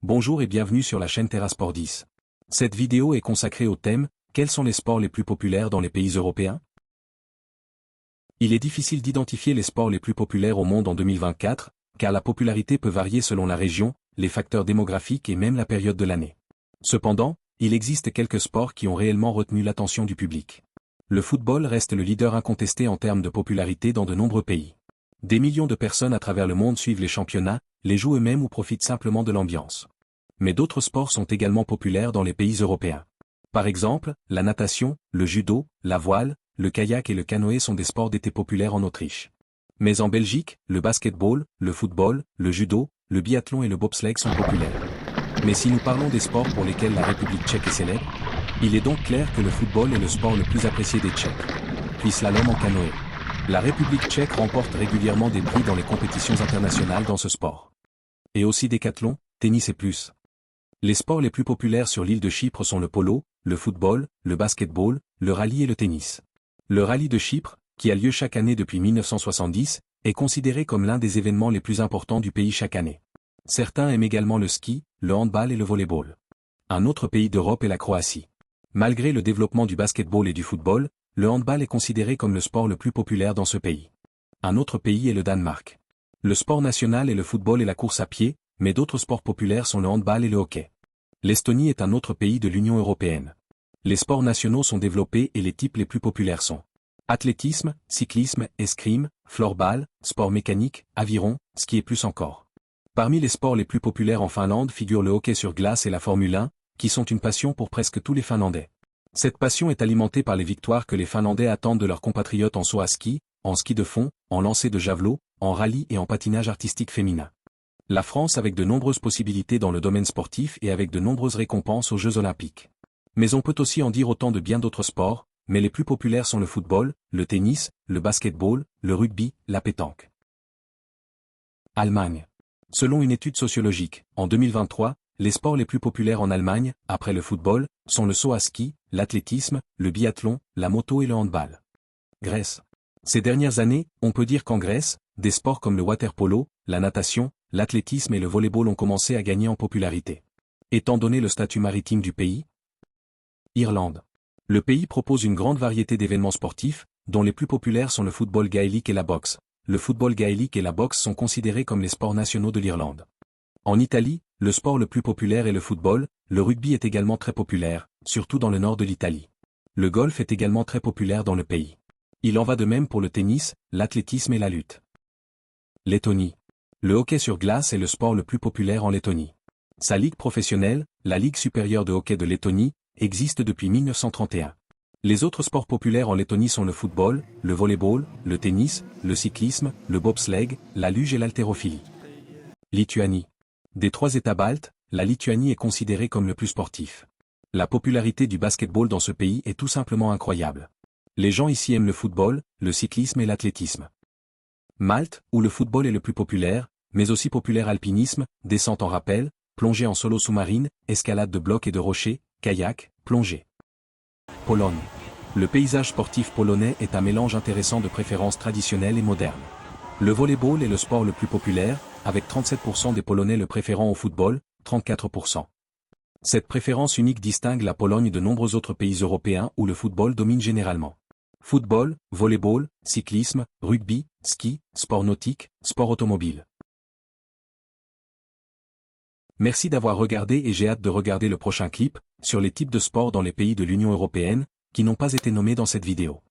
Bonjour et bienvenue sur la chaîne TerraSport 10. Cette vidéo est consacrée au thème « Quels sont les sports les plus populaires dans les pays européens ?» Il est difficile d'identifier les sports les plus populaires au monde en 2024, car la popularité peut varier selon la région, les facteurs démographiques et même la période de l'année. Cependant, il existe quelques sports qui ont réellement retenu l'attention du public. Le football reste le leader incontesté en termes de popularité dans de nombreux pays. Des millions de personnes à travers le monde suivent les championnats, les jouent eux-mêmes ou profitent simplement de l'ambiance. Mais d'autres sports sont également populaires dans les pays européens. Par exemple, la natation, le judo, la voile, le kayak et le canoë sont des sports d'été populaires en Autriche. Mais en Belgique, le basketball, le football, le judo, le biathlon et le bobsleigh sont populaires. Mais si nous parlons des sports pour lesquels la République tchèque est célèbre, il est donc clair que le football est le sport le plus apprécié des Tchèques. Puis slalom en canoë. La République tchèque remporte régulièrement des prix dans les compétitions internationales dans ce sport. Et aussi décathlon, tennis et plus. Les sports les plus populaires sur l'île de Chypre sont le polo, le football, le basketball, le rallye et le tennis. Le rallye de Chypre, qui a lieu chaque année depuis 1970, est considéré comme l'un des événements les plus importants du pays chaque année. Certains aiment également le ski, le handball et le volleyball. Un autre pays d'Europe est la Croatie. Malgré le développement du basketball et du football, le handball est considéré comme le sport le plus populaire dans ce pays. Un autre pays est le Danemark. Le sport national est le football et la course à pied, mais d'autres sports populaires sont le handball et le hockey. L'Estonie est un autre pays de l'Union européenne. Les sports nationaux sont développés et les types les plus populaires sont athlétisme, cyclisme, escrime, floorball, sport mécanique, aviron, ski et plus encore. Parmi les sports les plus populaires en Finlande figurent le hockey sur glace et la Formule 1, qui sont une passion pour presque tous les Finlandais. Cette passion est alimentée par les victoires que les Finlandais attendent de leurs compatriotes en saut à ski, en ski de fond, en lancer de javelot, en rallye et en patinage artistique féminin. La France avec de nombreuses possibilités dans le domaine sportif et avec de nombreuses récompenses aux Jeux Olympiques. Mais on peut aussi en dire autant de bien d'autres sports, mais les plus populaires sont le football, le tennis, le basketball, le rugby, la pétanque. Allemagne. Selon une étude sociologique, en 2023, les sports les plus populaires en Allemagne, après le football, sont le saut à ski, l'athlétisme, le biathlon, la moto et le handball. Grèce. Ces dernières années, on peut dire qu'en Grèce, des sports comme le water-polo, la natation, l'athlétisme et le volleyball ont commencé à gagner en popularité. Étant donné le statut maritime du pays, Irlande. Le pays propose une grande variété d'événements sportifs, dont les plus populaires sont le football gaélique et la boxe. Le football gaélique et la boxe sont considérés comme les sports nationaux de l'Irlande. En Italie, le sport le plus populaire est le football, le rugby est également très populaire, surtout dans le nord de l'Italie. Le golf est également très populaire dans le pays. Il en va de même pour le tennis, l'athlétisme et la lutte. Lettonie. Le hockey sur glace est le sport le plus populaire en Lettonie. Sa ligue professionnelle, la Ligue supérieure de hockey de Lettonie, existe depuis 1931. Les autres sports populaires en Lettonie sont le football, le volleyball, le tennis, le cyclisme, le bobsleigh, la luge et l'haltérophilie. Lituanie. Des 3 États baltes, la Lituanie est considérée comme le plus sportif. La popularité du basketball dans ce pays est tout simplement incroyable. Les gens ici aiment le football, le cyclisme et l'athlétisme. Malte, où le football est le plus populaire, mais aussi populaire alpinisme, descente en rappel, plongée en solo sous-marine, escalade de blocs et de rochers, kayak, plongée. Pologne. Le paysage sportif polonais est un mélange intéressant de préférences traditionnelles et modernes. Le volleyball est le sport le plus populaire, avec 37% des Polonais le préférant au football, 34%. Cette préférence unique distingue la Pologne de nombreux autres pays européens où le football domine généralement. Football, volleyball, cyclisme, rugby, ski, sport nautique, sport automobile. Merci d'avoir regardé et j'ai hâte de regarder le prochain clip, sur les types de sports dans les pays de l'Union européenne, qui n'ont pas été nommés dans cette vidéo.